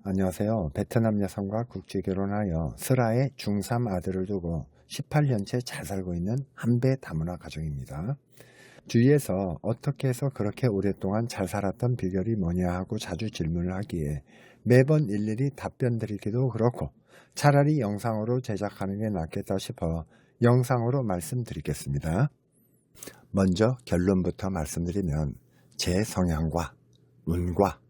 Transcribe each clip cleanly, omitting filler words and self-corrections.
안녕하세요. 베트남 여성과 국제 결혼하여 슬하의 중3 아들을 두고 18년째 잘 살고 있는 한배 다문화 가정입니다. 주위에서 어떻게 해서 그렇게 오랫동안 잘 살았던 비결이 뭐냐 하고 자주 질문을 하기에 매번 일일이 답변 드리기도 그렇고 차라리 영상으로 제작하는 게 낫겠다 싶어 영상으로 말씀드리겠습니다. 먼저 결론부터 말씀드리면 제 성향과 운과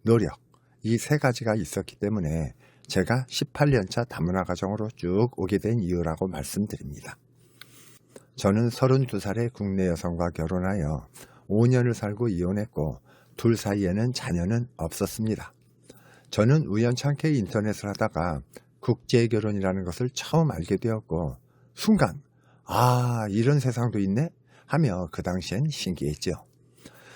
노력 이 세 가지가 있었기 때문에 제가 18년차 다문화 가정으로 쭉 오게 된 이유라고 말씀드립니다. 저는 32살의 국내 여성과 결혼하여 5년을 살고 이혼했고 둘 사이에는 자녀는 없었습니다. 저는 우연찮게 인터넷을 하다가 국제결혼이라는 것을 처음 알게 되었고 순간 이런 세상도 있네 하며 그 당시엔 신기했죠.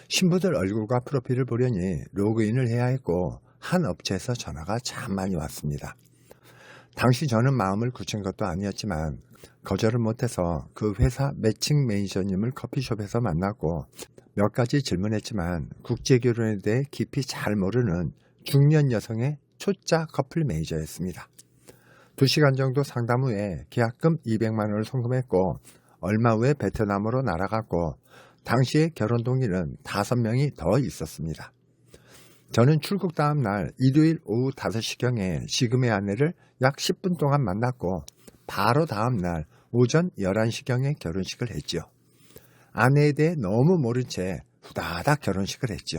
신부들 얼굴과 프로필을 보려니 로그인을 해야 했고 한 업체에서 전화가 참 많이 왔습니다. 당시 저는 마음을 굳힌 것도 아니었지만 거절을 못해서 그 회사 매칭 매니저님을 커피숍에서 만났고 몇 가지 질문했지만 국제결혼에 대해 깊이 잘 모르는 중년 여성의 초짜 커플 매니저였습니다. 2시간 정도 상담 후에 계약금 200만 원을 송금했고 얼마 후에 베트남으로 날아갔고 당시에 결혼 동기는 5명이 더 있었습니다. 저는 출국 다음 날 일요일 오후 5시경에 지금의 아내를 약 10분 동안 만났고 바로 다음 날 오전 11시경에 결혼식을 했죠. 아내에 대해 너무 모른 채 후다닥 결혼식을 했죠.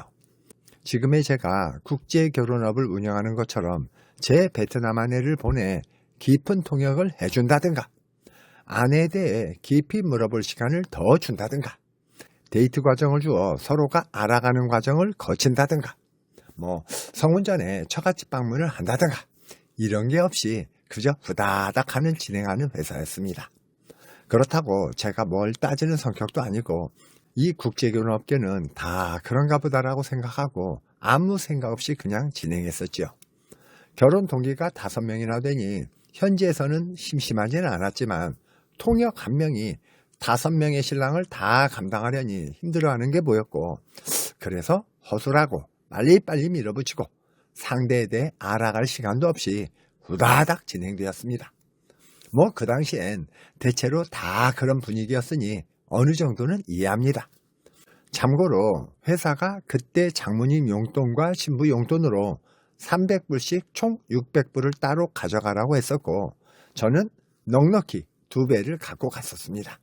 지금의 제가 국제결혼업을 운영하는 것처럼 제 베트남 아내를 보내 깊은 통역을 해준다든가 아내에 대해 깊이 물어볼 시간을 더 준다든가 데이트 과정을 주어 서로가 알아가는 과정을 거친다든가 성혼 전에 처갓집 방문을 한다든가 이런 게 없이 그저 후다닥 하는 진행하는 회사였습니다. 그렇다고 제가 뭘 따지는 성격도 아니고 이 국제결혼 업계는 다 그런가 보다라고 생각하고 아무 생각 없이 그냥 진행했었죠. 결혼 동기가 5명이나 되니 현지에서는 심심하지는 않았지만 통역 1명이 5명의 신랑을 다 감당하려니 힘들어하는 게 보였고 그래서 허술하고 빨리빨리 밀어붙이고 상대에 대해 알아갈 시간도 없이 후다닥 진행되었습니다. 그 당시엔 대체로 다 그런 분위기였으니 어느 정도는 이해합니다. 참고로 회사가 그때 장모님 용돈과 신부 용돈으로 300불씩 총 600불을 따로 가져가라고 했었고 저는 넉넉히 2배를 갖고 갔었습니다.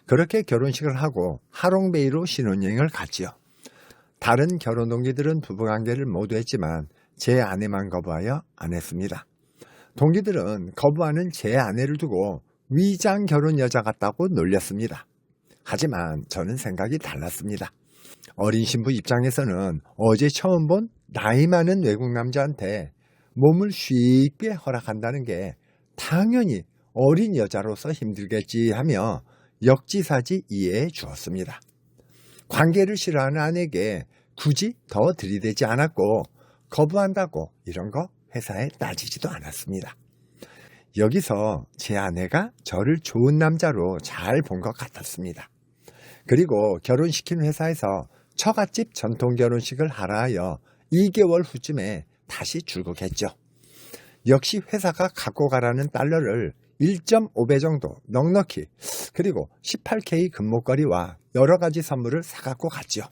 그렇게 결혼식을 하고 하롱베이로 신혼여행을 갔지요. 다른 결혼 동기들은 부부관계를 모두 했지만 제 아내만 거부하여 안 했습니다. 동기들은 거부하는 제 아내를 두고 위장 결혼 여자 같다고 놀렸습니다. 하지만 저는 생각이 달랐습니다. 어린 신부 입장에서는 어제 처음 본 나이 많은 외국 남자한테 몸을 쉽게 허락한다는 게 당연히 어린 여자로서 힘들겠지 하며 역지사지 이해해 주었습니다. 관계를 싫어하는 아내에게 굳이 더 들이대지 않았고 거부한다고 이런 거 회사에 따지지도 않았습니다. 여기서 제 아내가 저를 좋은 남자로 잘 본 것 같았습니다. 그리고 결혼시킨 회사에서 처갓집 전통 결혼식을 하라 하여 2개월 후쯤에 다시 출국했죠. 역시 회사가 갖고 가라는 달러를 1.5배 정도 넉넉히 그리고 18K 금목걸이와 여러 가지 선물을 사갖고 갔죠.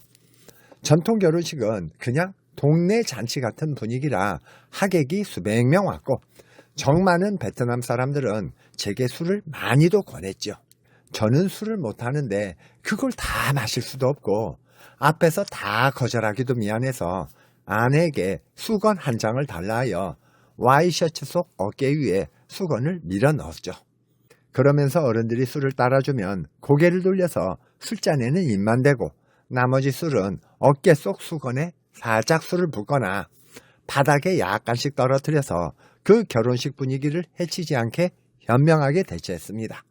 전통 결혼식은 그냥 동네 잔치 같은 분위기라 하객이 수백 명 왔고 정 많은 베트남 사람들은 제게 술을 많이도 권했죠. 저는 술을 못하는데 그걸 다 마실 수도 없고 앞에서 다 거절하기도 미안해서 아내에게 수건 한 장을 달라 하여 와이셔츠 속 어깨 위에 수건을 밀어 넣었죠. 그러면서 어른들이 술을 따라주면 고개를 돌려서 술잔에는 입만 대고 나머지 술은 어깨 속 수건에 살짝 술을 붓거나 바닥에 약간씩 떨어뜨려서 그 결혼식 분위기를 해치지 않게 현명하게 대처했습니다.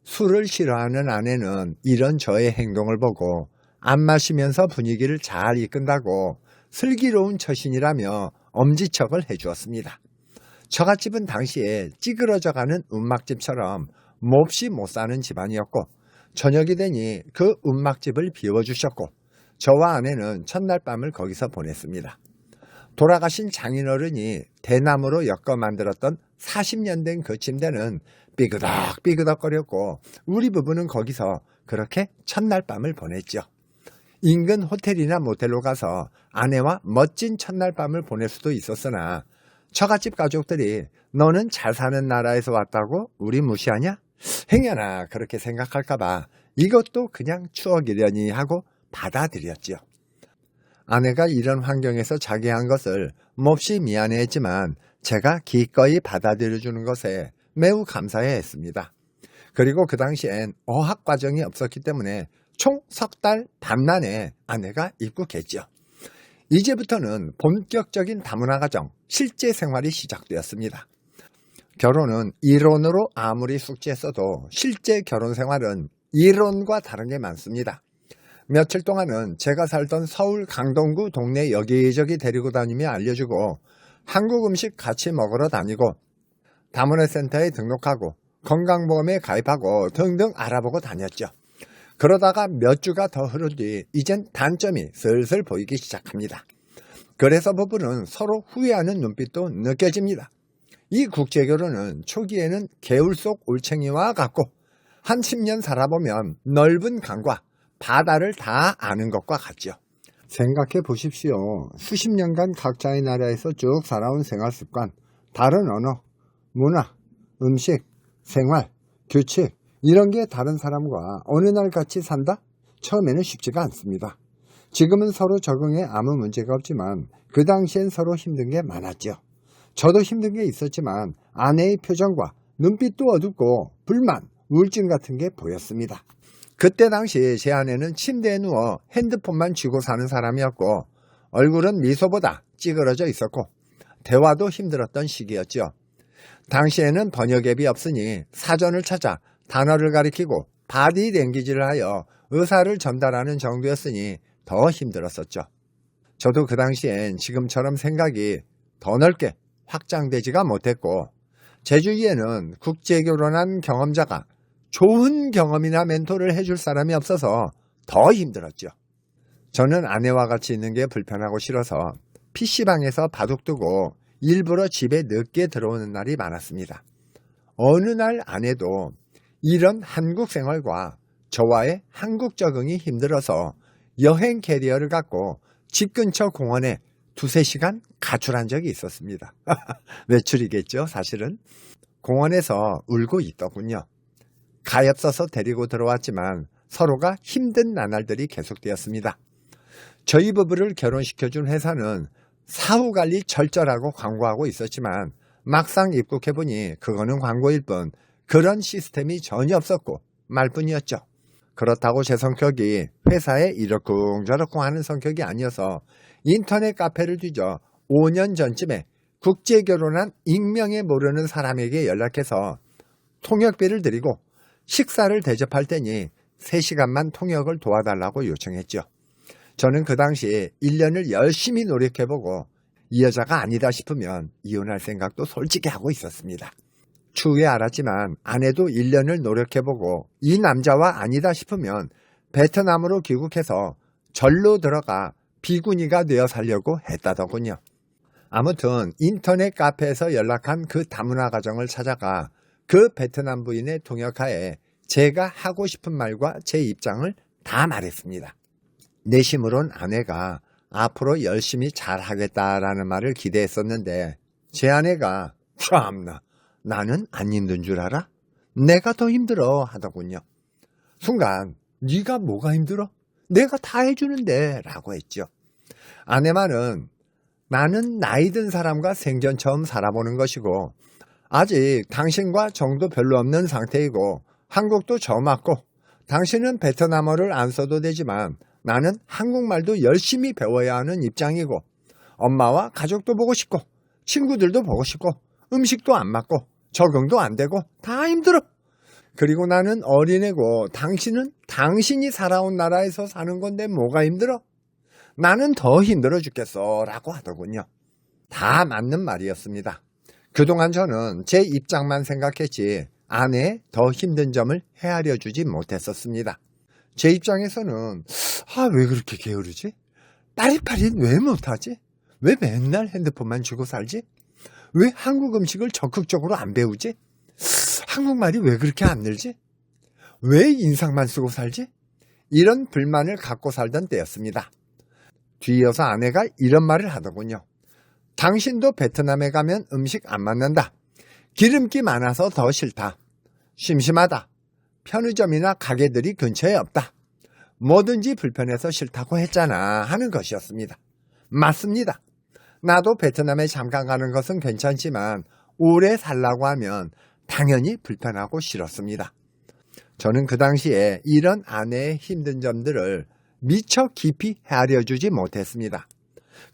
술을 싫어하는 아내는 이런 저의 행동을 보고 안 마시면서 분위기를 잘 이끈다고 슬기로운 처신이라며 엄지척을 해주었습니다. 처갓집은 당시에 찌그러져가는 움막집처럼 몹시 못 사는 집안이었고 저녁이 되니 그 움막집을 비워주셨고 저와 아내는 첫날 밤을 거기서 보냈습니다. 돌아가신 장인어른이 대나무로 엮어 만들었던 40년 된 그 침대는 삐그덕삐그덕거렸고 우리 부부는 거기서 그렇게 첫날 밤을 보냈죠. 인근 호텔이나 모텔로 가서 아내와 멋진 첫날 밤을 보낼 수도 있었으나 처갓집 가족들이 너는 잘 사는 나라에서 왔다고 우리 무시하냐? 행여나 그렇게 생각할까봐 이것도 그냥 추억이려니 하고 받아들였지요. 아내가 이런 환경에서 자기 한 것을 몹시 미안해했지만 제가 기꺼이 받아들여주는 것에 매우 감사해했습니다. 그리고 그 당시엔 어학과정이 없었기 때문에 총 석 달 반 만에 아내가 입국했죠. 이제부터는 본격적인 다문화 가정, 실제 생활이 시작되었습니다. 결혼은 이론으로 아무리 숙지했어도 실제 결혼 생활은 이론과 다른 게 많습니다. 며칠 동안은 제가 살던 서울 강동구 동네 여기저기 데리고 다니며 알려주고 한국 음식 같이 먹으러 다니고 다문화 센터에 등록하고 건강보험에 가입하고 등등 알아보고 다녔죠. 그러다가 몇 주가 더 흐른 뒤 이젠 단점이 슬슬 보이기 시작합니다. 그래서 부부는 서로 후회하는 눈빛도 느껴집니다. 이 국제결혼은 초기에는 개울 속 올챙이와 같고 한 10년 살아보면 넓은 강과 바다를 다 아는 것과 같죠. 생각해 보십시오. 수십 년간 각자의 나라에서 쭉 살아온 생활습관, 다른 언어, 문화, 음식, 생활, 규칙 이런 게 다른 사람과 어느 날 같이 산다? 처음에는 쉽지가 않습니다. 지금은 서로 적응에 아무 문제가 없지만 그 당시엔 서로 힘든 게 많았죠. 저도 힘든 게 있었지만 아내의 표정과 눈빛도 어둡고 불만, 우울증 같은 게 보였습니다. 그때 당시 제 아내는 침대에 누워 핸드폰만 쥐고 사는 사람이었고 얼굴은 미소보다 찌그러져 있었고 대화도 힘들었던 시기였죠. 당시에는 번역 앱이 없으니 사전을 찾아 단어를 가리키고 바디 랭귀지를 하여 의사를 전달하는 정도였으니 더 힘들었었죠. 저도 그 당시엔 지금처럼 생각이 더 넓게 확장되지가 못했고 제 주위에는 국제결혼한 경험자가 좋은 경험이나 멘토를 해줄 사람이 없어서 더 힘들었죠. 저는 아내와 같이 있는 게 불편하고 싫어서 PC방에서 바둑 두고 일부러 집에 늦게 들어오는 날이 많았습니다. 어느 날 아내도 이런 한국 생활과 저와의 한국 적응이 힘들어서 여행 캐리어를 갖고 집 근처 공원에 2-3시간 가출한 적이 있었습니다. 외출이겠죠, 사실은. 공원에서 울고 있더군요. 가엾어서 데리고 들어왔지만 서로가 힘든 나날들이 계속되었습니다. 저희 부부를 결혼시켜준 회사는 사후관리 철저하고 광고하고 있었지만 막상 입국해보니 그거는 광고일 뿐 그런 시스템이 전혀 없었고 말뿐이었죠. 그렇다고 제 성격이 회사에 이러쿵저러쿵 하는 성격이 아니어서 인터넷 카페를 뒤져 5년 전쯤에 국제결혼한 익명에 모르는 사람에게 연락해서 통역비를 드리고 식사를 대접할 테니 3시간만 통역을 도와달라고 요청했죠. 저는 그 당시 1년을 열심히 노력해보고 이 여자가 아니다 싶으면 이혼할 생각도 솔직히 하고 있었습니다. 추후에 알았지만 아내도 1년을 노력해보고 이 남자와 아니다 싶으면 베트남으로 귀국해서 절로 들어가 비구니가 되어 살려고 했다더군요. 아무튼 인터넷 카페에서 연락한 그 다문화 가정을 찾아가 그 베트남 부인의 통역하에 제가 하고 싶은 말과 제 입장을 다 말했습니다. 내심으론 아내가 앞으로 열심히 잘하겠다라는 말을 기대했었는데 제 아내가 참나 나는 안 힘든 줄 알아? 내가 더 힘들어 하더군요. 순간 네가 뭐가 힘들어? 내가 다 해주는데 라고 했죠. 아내 말은 나는 나이 든 사람과 생전 처음 살아보는 것이고 아직 당신과 정도 별로 없는 상태이고 한국도 처음 왔고 당신은 베트남어를 안 써도 되지만 나는 한국말도 열심히 배워야 하는 입장이고 엄마와 가족도 보고 싶고 친구들도 보고 싶고 음식도 안 맞고 적응도 안 되고 다 힘들어. 그리고 나는 어린애고 당신은 당신이 살아온 나라에서 사는 건데 뭐가 힘들어? 나는 더 힘들어 죽겠어 라고 하더군요. 다 맞는 말이었습니다. 그동안 저는 제 입장만 생각했지 아내의 더 힘든 점을 헤아려 주지 못했었습니다. 제 입장에서는 왜 그렇게 게으르지? 빠릿빠릿 왜 못하지? 왜 맨날 핸드폰만 쥐고 살지? 왜 한국 음식을 적극적으로 안 배우지? 한국말이 왜 그렇게 안 늘지? 왜 인상만 쓰고 살지? 이런 불만을 갖고 살던 때였습니다. 뒤이어서 아내가 이런 말을 하더군요. 당신도 베트남에 가면 음식 안 맞는다. 기름기 많아서 더 싫다. 심심하다. 편의점이나 가게들이 근처에 없다. 뭐든지 불편해서 싫다고 했잖아 하는 것이었습니다. 맞습니다. 나도 베트남에 잠깐 가는 것은 괜찮지만 오래 살라고 하면 당연히 불편하고 싫었습니다. 저는 그 당시에 이런 아내의 힘든 점들을 미처 깊이 헤아려주지 못했습니다.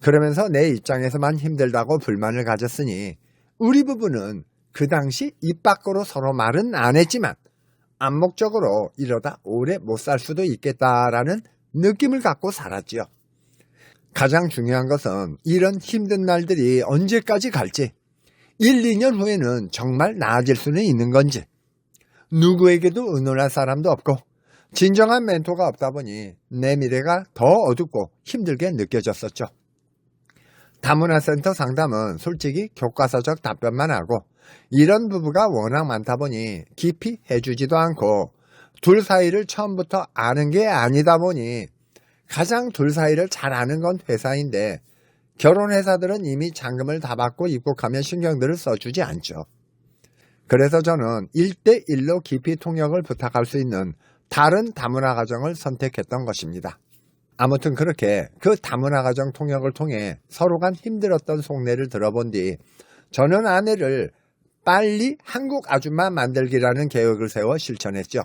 그러면서 내 입장에서만 힘들다고 불만을 가졌으니 우리 부부는 그 당시 입 밖으로 서로 말은 안 했지만 암묵적으로 이러다 오래 못 살 수도 있겠다라는 느낌을 갖고 살았지요. 가장 중요한 것은 이런 힘든 날들이 언제까지 갈지, 1, 2년 후에는 정말 나아질 수는 있는 건지, 누구에게도 의논할 사람도 없고 진정한 멘토가 없다 보니 내 미래가 더 어둡고 힘들게 느껴졌었죠. 다문화센터 상담은 솔직히 교과서적 답변만 하고 이런 부부가 워낙 많다 보니 깊이 해주지도 않고 둘 사이를 처음부터 아는 게 아니다 보니 가장 둘 사이를 잘 아는 건 회사인데 결혼회사들은 이미 잔금을 다 받고 입국하면 신경들을 써주지 않죠. 그래서 저는 1대1로 깊이 통역을 부탁할 수 있는 다른 다문화 가정을 선택했던 것입니다. 아무튼 그렇게 그 다문화 가정 통역을 통해 서로 간 힘들었던 속내를 들어본 뒤 저는 아내를 빨리 한국 아줌마 만들기라는 계획을 세워 실천했죠.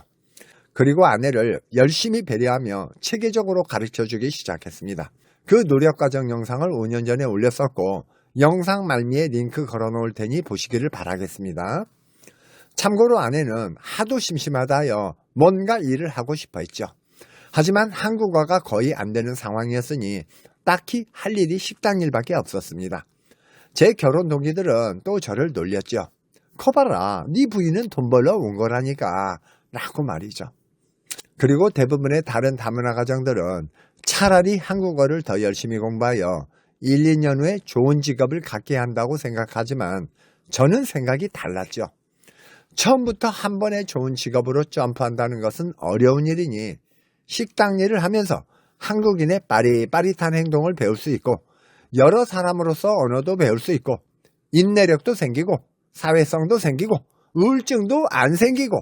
그리고 아내를 열심히 배려하며 체계적으로 가르쳐주기 시작했습니다. 그 노력 과정 영상을 5년 전에 올렸었고 영상 말미에 링크 걸어놓을 테니 보시기를 바라겠습니다. 참고로 아내는 하도 심심하다 하여 뭔가 일을 하고 싶어 했죠. 하지만 한국어가 거의 안 되는 상황이었으니 딱히 할 일이 식당 일밖에 없었습니다. 제 결혼 동기들은 또 저를 놀렸죠. 커봐라, 네 부인은 돈 벌러 온 거라니까 라고 말이죠. 그리고 대부분의 다른 다문화 가정들은 차라리 한국어를 더 열심히 공부하여 1, 2년 후에 좋은 직업을 갖게 한다고 생각하지만 저는 생각이 달랐죠. 처음부터 한 번에 좋은 직업으로 점프한다는 것은 어려운 일이니 식당 일을 하면서 한국인의 빠릿빠릿한 행동을 배울 수 있고 여러 사람으로서 언어도 배울 수 있고 인내력도 생기고 사회성도 생기고 우울증도 안 생기고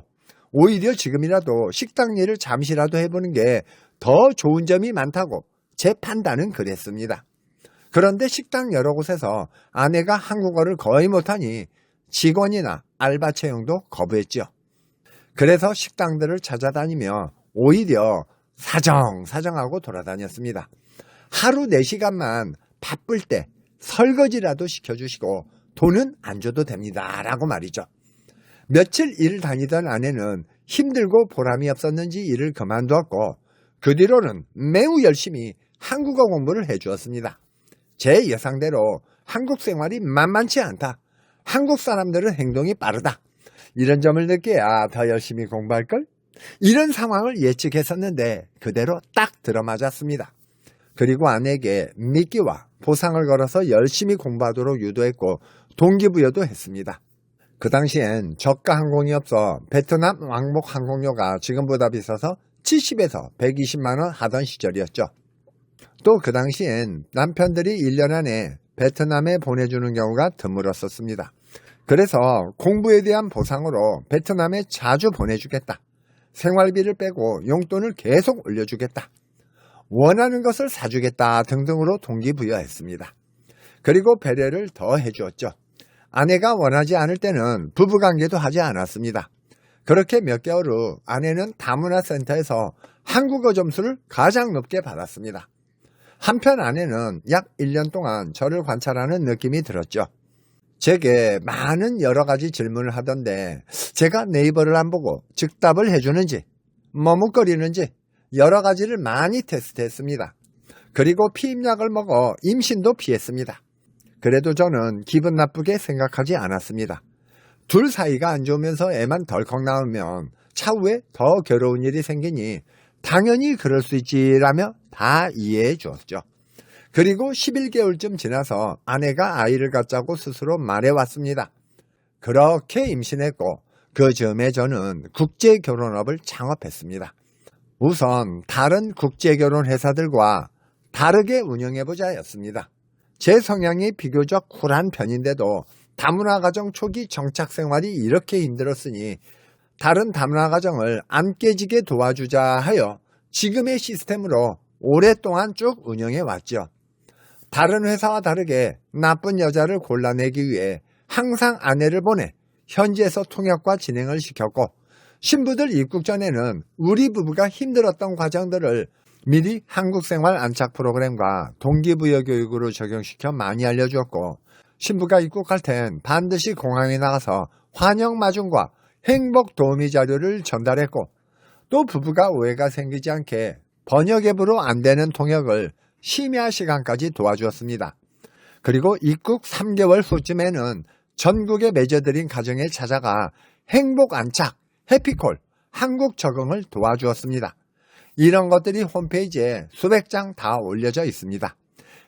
오히려 지금이라도 식당 일을 잠시라도 해보는 게 더 좋은 점이 많다고 제 판단은 그랬습니다. 그런데 식당 여러 곳에서 아내가 한국어를 거의 못하니 직원이나 알바 채용도 거부했죠. 그래서 식당들을 찾아다니며 오히려 사정하고 돌아다녔습니다. 하루 4시간만 바쁠 때 설거지라도 시켜주시고 돈은 안 줘도 됩니다 라고 말이죠. 며칠 일을 다니던 아내는 힘들고 보람이 없었는지 일을 그만두었고 그 뒤로는 매우 열심히 한국어 공부를 해주었습니다. 제 예상대로 한국 생활이 만만치 않다. 한국 사람들은 행동이 빠르다. 이런 점을 느껴야 더 열심히 공부할걸? 이런 상황을 예측했었는데 그대로 딱 들어맞았습니다. 그리고 아내에게 미끼와 보상을 걸어서 열심히 공부하도록 유도했고 동기부여도 했습니다. 그 당시엔 저가 항공이 없어 베트남 왕복 항공료가 지금보다 비싸서 70에서 120만 원 하던 시절이었죠. 또 그 당시엔 남편들이 1년 안에 베트남에 보내주는 경우가 드물었었습니다. 그래서 공부에 대한 보상으로 베트남에 자주 보내주겠다. 생활비를 빼고 용돈을 계속 올려주겠다. 원하는 것을 사주겠다 등등으로 동기부여했습니다. 그리고 배려를 더 해주었죠. 아내가 원하지 않을 때는 부부관계도 하지 않았습니다. 그렇게 몇 개월 후 아내는 다문화센터에서 한국어 점수를 가장 높게 받았습니다. 한편 아내는 약 1년 동안 저를 관찰하는 느낌이 들었죠. 제게 많은 여러 가지 질문을 하던데 제가 네이버를 안 보고 즉답을 해주는지 머뭇거리는지 여러 가지를 많이 테스트했습니다. 그리고 피임약을 먹어 임신도 피했습니다. 그래도 저는 기분 나쁘게 생각하지 않았습니다. 둘 사이가 안 좋으면서 애만 덜컥 나오면 차후에 더 괴로운 일이 생기니 당연히 그럴 수 있지라며 다 이해해 주었죠. 그리고 11개월쯤 지나서 아내가 아이를 갖자고 스스로 말해왔습니다. 그렇게 임신했고 그 즈음에 저는 국제결혼업을 창업했습니다. 우선 다른 국제결혼 회사들과 다르게 운영해보자 였습니다. 제 성향이 비교적 쿨한 편인데도 다문화 가정 초기 정착 생활이 이렇게 힘들었으니 다른 다문화 가정을 안 깨지게 도와주자 하여 지금의 시스템으로 오랫동안 쭉 운영해왔죠. 다른 회사와 다르게 나쁜 여자를 골라내기 위해 항상 아내를 보내 현지에서 통역과 진행을 시켰고, 신부들 입국 전에는 우리 부부가 힘들었던 과정들을 미리 한국생활 안착 프로그램과 동기부여 교육으로 적용시켜 많이 알려주었고, 신부가 입국할 땐 반드시 공항에 나가서 환영 마중과 행복 도우미 자료를 전달했고, 또 부부가 오해가 생기지 않게 번역 앱으로 안 되는 통역을 심야 시간까지 도와주었습니다. 그리고 입국 3개월 후쯤에는 전국에 맺어드린 가정에 찾아가 행복 안착, 해피콜, 한국 적응을 도와주었습니다. 이런 것들이 홈페이지에 수백 장 다 올려져 있습니다.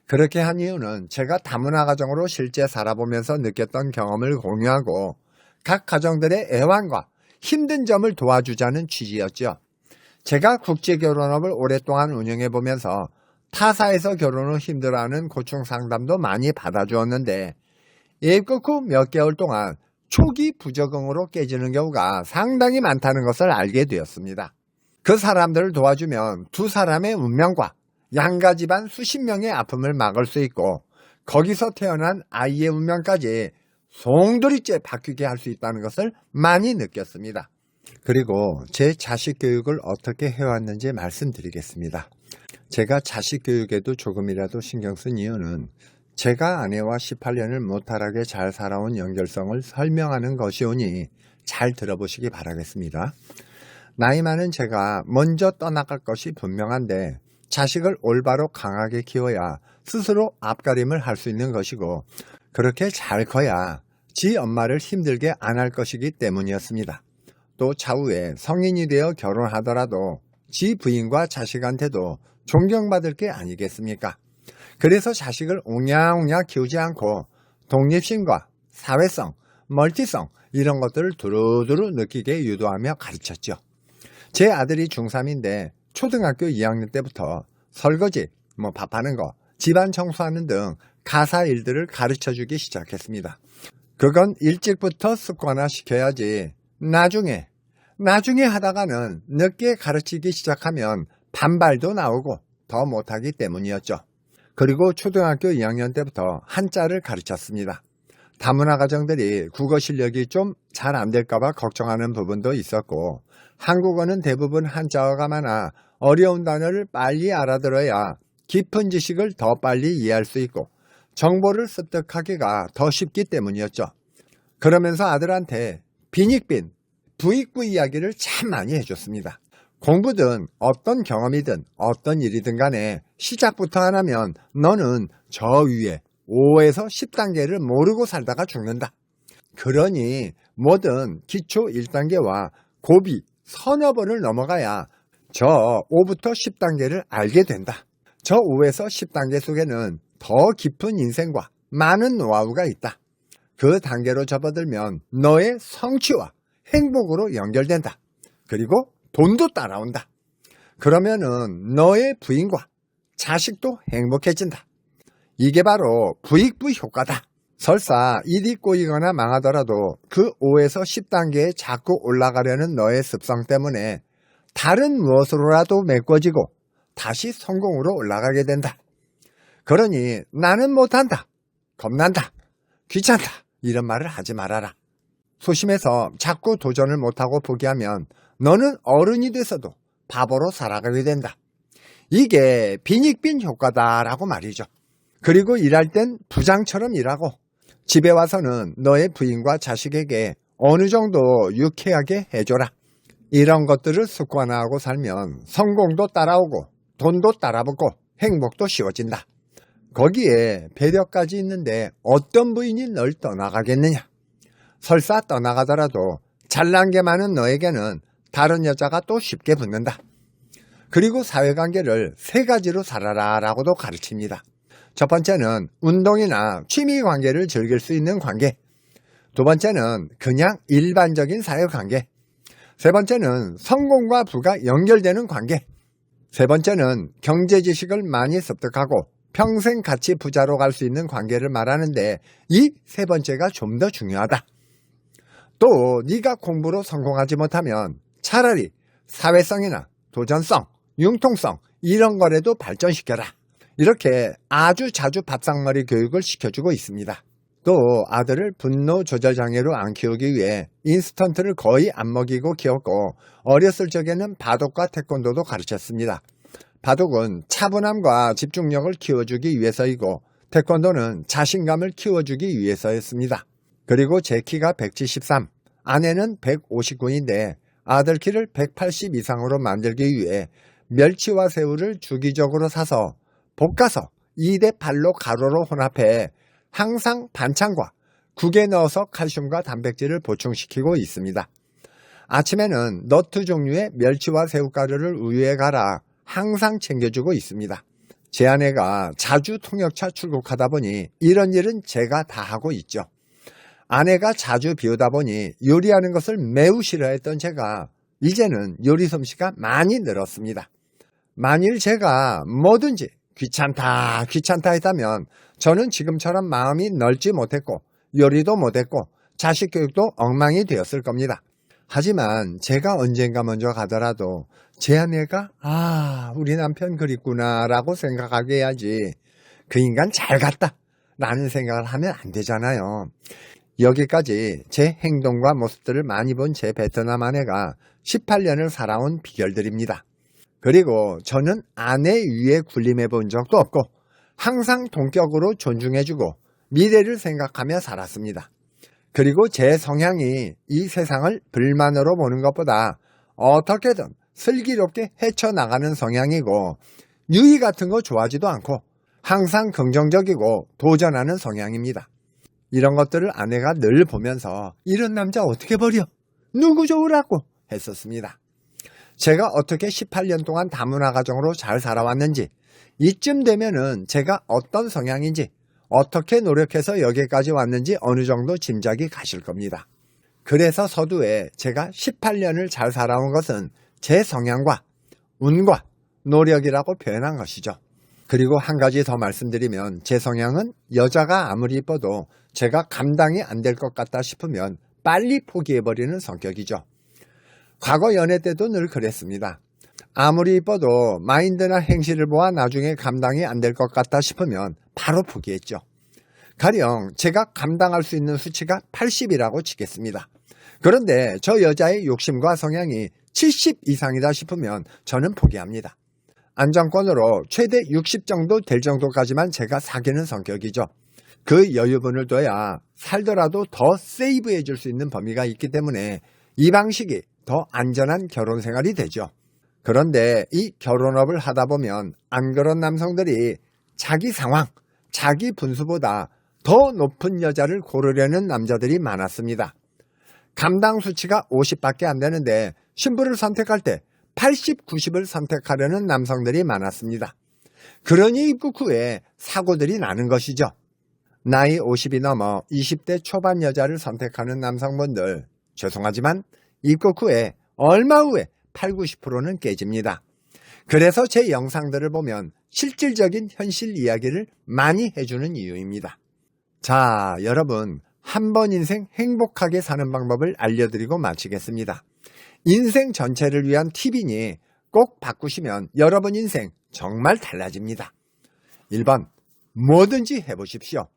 그렇게 한 이유는 제가 다문화 가정으로 실제 살아보면서 느꼈던 경험을 공유하고 각 가정들의 애환과 힘든 점을 도와주자는 취지였죠. 제가 국제결혼업을 오랫동안 운영해보면서 타사에서 결혼 후 힘들어하는 고충 상담도 많이 받아주었는데, 입국 후 몇 개월 동안 초기 부적응으로 깨지는 경우가 상당히 많다는 것을 알게 되었습니다. 그 사람들을 도와주면 두 사람의 운명과 양가 집안 수십 명의 아픔을 막을 수 있고, 거기서 태어난 아이의 운명까지 송두리째 바뀌게 할 수 있다는 것을 많이 느꼈습니다. 그리고 제 자식 교육을 어떻게 해왔는지 말씀드리겠습니다. 제가 자식 교육에도 조금이라도 신경 쓴 이유는 제가 아내와 18년을 무탈하게 잘 살아온 연결성을 설명하는 것이오니 잘 들어보시기 바라겠습니다. 나이 많은 제가 먼저 떠나갈 것이 분명한데, 자식을 올바로 강하게 키워야 스스로 앞가림을 할 수 있는 것이고, 그렇게 잘 커야 지 엄마를 힘들게 안 할 것이기 때문이었습니다. 또 차후에 성인이 되어 결혼하더라도 지 부인과 자식한테도 존경받을 게 아니겠습니까? 그래서 자식을 옹냥옹냥 키우지 않고 독립심과 사회성, 멀티성 이런 것들을 두루두루 느끼게 유도하며 가르쳤죠. 제 아들이 중3인데 초등학교 2학년 때부터 설거지, 밥하는 거, 집안 청소하는 등 가사 일들을 가르쳐주기 시작했습니다. 그건 일찍부터 습관화 시켜야지 나중에 하다가는 늦게 가르치기 시작하면 반발도 나오고 더 못하기 때문이었죠. 그리고 초등학교 2학년 때부터 한자를 가르쳤습니다. 다문화 가정들이 국어 실력이 좀 잘 안 될까봐 걱정하는 부분도 있었고, 한국어는 대부분 한자어가 많아 어려운 단어를 빨리 알아들어야 깊은 지식을 더 빨리 이해할 수 있고 정보를 습득하기가 더 쉽기 때문이었죠. 그러면서 아들한테 빈익빈, 부익부 이야기를 참 많이 해줬습니다. 공부든 어떤 경험이든 어떤 일이든 간에 시작부터 안 하면 너는 저 위에 5에서 10단계를 모르고 살다가 죽는다. 그러니 뭐든 기초 1단계와 고비 서너 번을 넘어가야 저 5부터 10단계를 알게 된다. 저 5에서 10단계 속에는 더 깊은 인생과 많은 노하우가 있다. 그 단계로 접어들면 너의 성취와 행복으로 연결된다. 그리고 돈도 따라온다. 그러면은 너의 부인과 자식도 행복해진다. 이게 바로 부익부 효과다. 설사 일이 꼬이거나 망하더라도 그 5에서 10단계에 자꾸 올라가려는 너의 습성 때문에 다른 무엇으로라도 메꿔지고 다시 성공으로 올라가게 된다. 그러니 나는 못한다, 겁난다, 귀찮다 이런 말을 하지 말아라. 소심해서 자꾸 도전을 못하고 포기하면 너는 어른이 돼서도 바보로 살아가게 된다. 이게 빈익빈 효과다라고 말이죠. 그리고 일할 땐 부장처럼 일하고 집에 와서는 너의 부인과 자식에게 어느 정도 유쾌하게 해줘라. 이런 것들을 습관화하고 살면 성공도 따라오고 돈도 따라붙고 행복도 쉬워진다. 거기에 배려까지 있는데 어떤 부인이 널 떠나가겠느냐. 설사 떠나가더라도 잘난 게 많은 너에게는 다른 여자가 또 쉽게 붙는다. 그리고 사회관계를 3가지로 살아라 라고도 가르칩니다. 첫 번째는 운동이나 취미 관계를 즐길 수 있는 관계. 두 번째는 그냥 일반적인 사회관계. 세 번째는 성공과 부가 연결되는 관계. 세 번째는 경제 지식을 많이 습득하고 평생 같이 부자로 갈 수 있는 관계를 말하는데 이 세 번째가 좀 더 중요하다. 또 네가 공부로 성공하지 못하면 차라리 사회성이나 도전성, 융통성 이런 거라도 발전시켜라. 이렇게 아주 자주 밥상머리 교육을 시켜주고 있습니다. 또 아들을 분노 조절 장애로 안 키우기 위해 인스턴트를 거의 안 먹이고 키웠고 어렸을 적에는 바둑과 태권도도 가르쳤습니다. 바둑은 차분함과 집중력을 키워주기 위해서이고 태권도는 자신감을 키워주기 위해서였습니다. 그리고 제 키가 173, 아내는 159인데 아들 키를 180 이상으로 만들기 위해 멸치와 새우를 주기적으로 사서 볶아서 2대 8로 가로로 혼합해 항상 반찬과 국에 넣어서 칼슘과 단백질을 보충시키고 있습니다. 아침에는 너트 종류의 멸치와 새우가루를 우유에 갈아 항상 챙겨주고 있습니다. 제 아내가 자주 통역차 출국하다 보니 이런 일은 제가 다 하고 있죠. 아내가 자주 비우다 보니 요리하는 것을 매우 싫어했던 제가 이제는 요리 솜씨가 많이 늘었습니다. 만일 제가 뭐든지 귀찮다 했다면 저는 지금처럼 마음이 넓지 못했고 요리도 못했고 자식 교육도 엉망이 되었을 겁니다. 하지만 제가 언젠가 먼저 가더라도 제 아내가 우리 남편 그립구나 라고 생각하게 해야지 그 인간 잘 갔다 라는 생각을 하면 안 되잖아요. 여기까지 제 행동과 모습들을 많이 본 제 베트남 아내가 18년을 살아온 비결들입니다. 그리고 저는 아내 위에 군림해 본 적도 없고 항상 동격으로 존중해주고 미래를 생각하며 살았습니다. 그리고 제 성향이 이 세상을 불만으로 보는 것보다 어떻게든 슬기롭게 헤쳐나가는 성향이고 유의 같은 거 좋아하지도 않고 항상 긍정적이고 도전하는 성향입니다. 이런 것들을 아내가 늘 보면서 이런 남자 어떻게 버려? 누구 좋으라고? 했었습니다. 제가 어떻게 18년 동안 다문화 가정으로 잘 살아왔는지 이쯤 되면은 제가 어떤 성향인지 어떻게 노력해서 여기까지 왔는지 어느 정도 짐작이 가실 겁니다. 그래서 서두에 제가 18년을 잘 살아온 것은 제 성향과 운과 노력이라고 표현한 것이죠. 그리고 한 가지 더 말씀드리면 제 성향은 여자가 아무리 이뻐도 제가 감당이 안 될 것 같다 싶으면 빨리 포기해버리는 성격이죠. 과거 연애 때도 늘 그랬습니다. 아무리 이뻐도 마인드나 행실을 보아 나중에 감당이 안 될 것 같다 싶으면 바로 포기했죠. 가령 제가 감당할 수 있는 수치가 80이라고 치겠습니다. 그런데 저 여자의 욕심과 성향이 70 이상이다 싶으면 저는 포기합니다. 안정권으로 최대 60 정도 될 정도까지만 제가 사귀는 성격이죠. 그 여유분을 둬야 살더라도 더 세이브해 줄 수 있는 범위가 있기 때문에 이 방식이 더 안전한 결혼 생활이 되죠. 그런데 이 결혼업을 하다 보면 안 그런 남성들이 자기 상황, 자기 분수보다 더 높은 여자를 고르려는 남자들이 많았습니다. 감당 수치가 50밖에 안 되는데 신부를 선택할 때 80, 90을 선택하려는 남성들이 많았습니다. 그러니 입국 후에 사고들이 나는 것이죠. 나이 50이 넘어 20대 초반 여자를 선택하는 남성분들 죄송하지만 입국 후에 얼마 후에 8, 90%는 깨집니다. 그래서 제 영상들을 보면 실질적인 현실 이야기를 많이 해주는 이유입니다. 자, 여러분 한 번 인생 행복하게 사는 방법을 알려드리고 마치겠습니다. 인생 전체를 위한 팁이니 꼭 바꾸시면 여러분 인생 정말 달라집니다. 1번, 뭐든지 해보십시오.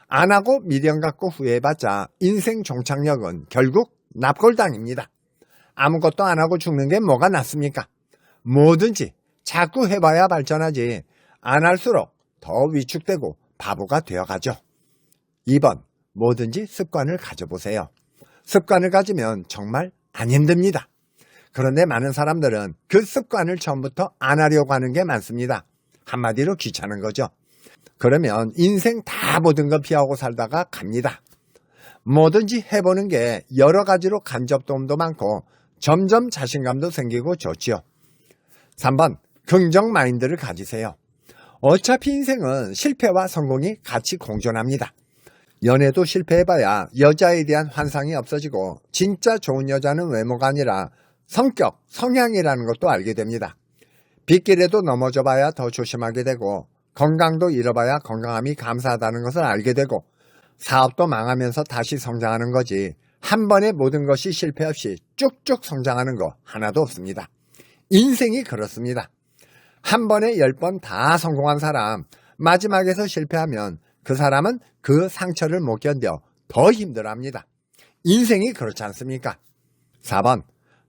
안 하고 미련 갖고 후회해봤자 인생 종착역은 결국 납골당입니다. 아무것도 안 하고 죽는 게 뭐가 낫습니까? 뭐든지 자꾸 해봐야 발전하지 안 할수록 더 위축되고 바보가 되어가죠. 2번, 뭐든지 습관을 가져보세요. 습관을 가지면 정말 안 힘듭니다. 그런데 많은 사람들은 그 습관을 처음부터 안 하려고 하는 게 많습니다. 한마디로 귀찮은 거죠. 그러면 인생 다 모든 거 피하고 살다가 갑니다. 뭐든지 해보는 게 여러 가지로 간접 도움도 많고 점점 자신감도 생기고 좋지요. 3번, 긍정 마인드를 가지세요. 어차피 인생은 실패와 성공이 같이 공존합니다. 연애도 실패해봐야 여자에 대한 환상이 없어지고 진짜 좋은 여자는 외모가 아니라 성격, 성향이라는 것도 알게 됩니다. 빗길에도 넘어져 봐야 더 조심하게 되고 건강도 잃어봐야 건강함이 감사하다는 것을 알게 되고 사업도 망하면서 다시 성장하는 거지 한 번에 모든 것이 실패 없이 쭉쭉 성장하는 거 하나도 없습니다. 인생이 그렇습니다. 한 번에 10번 다 성공한 사람 마지막에서 실패하면 그 사람은 그 상처를 못 견뎌 더 힘들어합니다. 인생이 그렇지 않습니까? 4번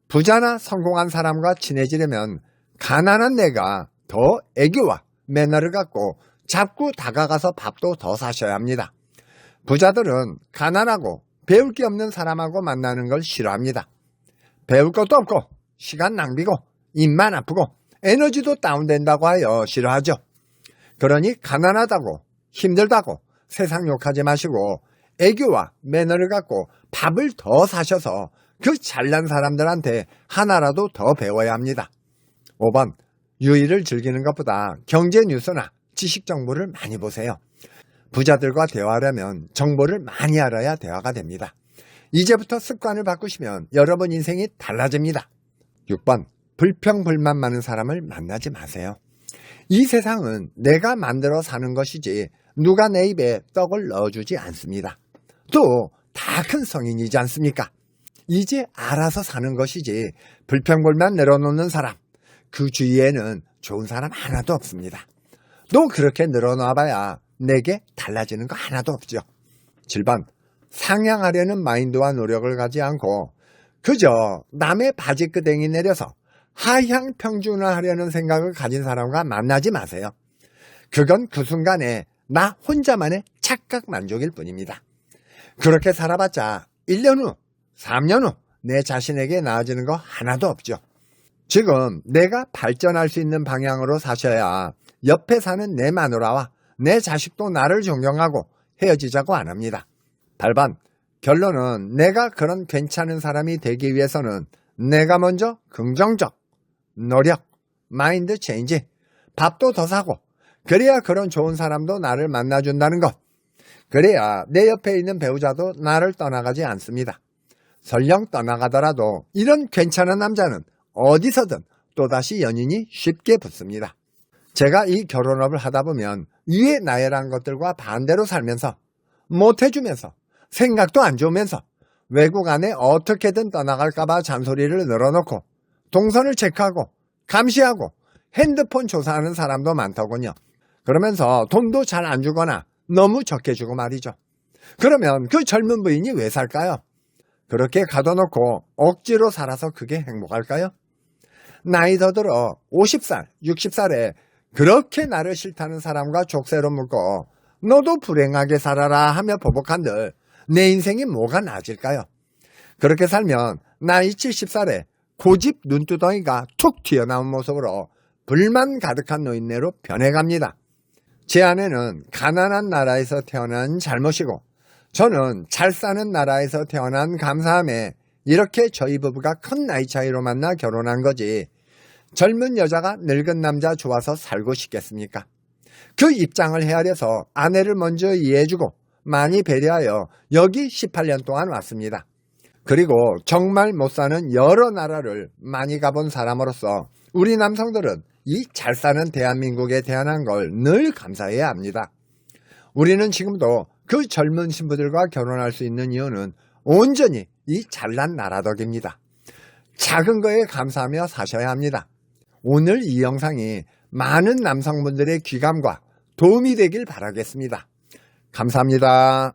부자나 성공한 사람과 친해지려면 가난한 내가 더 애교와 매너를 갖고 자꾸 다가가서 밥도 더 사셔야 합니다. 부자들은 가난하고 배울 게 없는 사람하고 만나는 걸 싫어합니다. 배울 것도 없고 시간 낭비고 입만 아프고 에너지도 다운된다고 하여 싫어하죠. 그러니 가난하다고 힘들다고 세상 욕하지 마시고 애교와 매너를 갖고 밥을 더 사셔서 그 잘난 사람들한테 하나라도 더 배워야 합니다. 5번 유의를 즐기는 것보다 경제 뉴스나 지식 정보를 많이 보세요. 부자들과 대화하려면 정보를 많이 알아야 대화가 됩니다. 이제부터 습관을 바꾸시면 여러분 인생이 달라집니다. 6번 불평불만 많은 사람을 만나지 마세요. 이 세상은 내가 만들어 사는 것이지 누가 내 입에 떡을 넣어주지 않습니다. 또 다 큰 성인이지 않습니까? 이제 알아서 사는 것이지 불평불만 내려놓는 사람, 그 주위에는 좋은 사람 하나도 없습니다. 또 그렇게 늘어놔봐야 내게 달라지는 거 하나도 없죠. 7번 상향하려는 마인드와 노력을 가지 않고 그저 남의 바지끄댕이 내려서 하향 평준화하려는 생각을 가진 사람과 만나지 마세요. 그건 그 순간에 나 혼자만의 착각 만족일 뿐입니다. 그렇게 살아봤자 1년 후, 3년 후 내 자신에게 나아지는 거 하나도 없죠. 지금 내가 발전할 수 있는 방향으로 사셔야 옆에 사는 내 마누라와 내 자식도 나를 존경하고 헤어지자고 안 합니다. 8번 결론은 내가 그런 괜찮은 사람이 되기 위해서는 내가 먼저 긍정적, 노력, 마인드 체인지, 밥도 더 사고 그래야 그런 좋은 사람도 나를 만나준다는 것. 그래야 내 옆에 있는 배우자도 나를 떠나가지 않습니다. 설령 떠나가더라도 이런 괜찮은 남자는 어디서든 또다시 연인이 쉽게 붙습니다. 제가 이 결혼업을 하다 보면 위에 나열한 것들과 반대로 살면서 못해주면서 생각도 안 좋으면서 외국 안에 어떻게든 떠나갈까봐 잔소리를 늘어놓고 동선을 체크하고 감시하고 핸드폰 조사하는 사람도 많더군요. 그러면서 돈도 잘 안 주거나 너무 적게 주고 말이죠. 그러면 그 젊은 부인이 왜 살까요? 그렇게 가둬놓고 억지로 살아서 그게 행복할까요? 나이 더 들어 50살, 60살에 그렇게 나를 싫다는 사람과 족쇄로 묶어 너도 불행하게 살아라 하며 보복한들 내 인생이 뭐가 나아질까요? 그렇게 살면 나이 70살에 고집 눈두덩이가 툭 튀어나온 모습으로 불만 가득한 노인네로 변해갑니다. 제 아내는 가난한 나라에서 태어난 잘못이고 저는 잘 사는 나라에서 태어난 감사함에 이렇게 저희 부부가 큰 나이 차이로 만나 결혼한 거지 젊은 여자가 늙은 남자 좋아서 살고 싶겠습니까? 그 입장을 헤아려서 아내를 먼저 이해해주고 많이 배려하여 여기 18년 동안 왔습니다. 그리고 정말 못 사는 여러 나라를 많이 가본 사람으로서 우리 남성들은 이 잘 사는 대한민국에 태어난 걸 늘 감사해야 합니다. 우리는 지금도 그 젊은 신부들과 결혼할 수 있는 이유는 온전히 이 잘난 나라 덕입니다. 작은 거에 감사하며 사셔야 합니다. 오늘 이 영상이 많은 남성분들의 귀감과 도움이 되길 바라겠습니다. 감사합니다.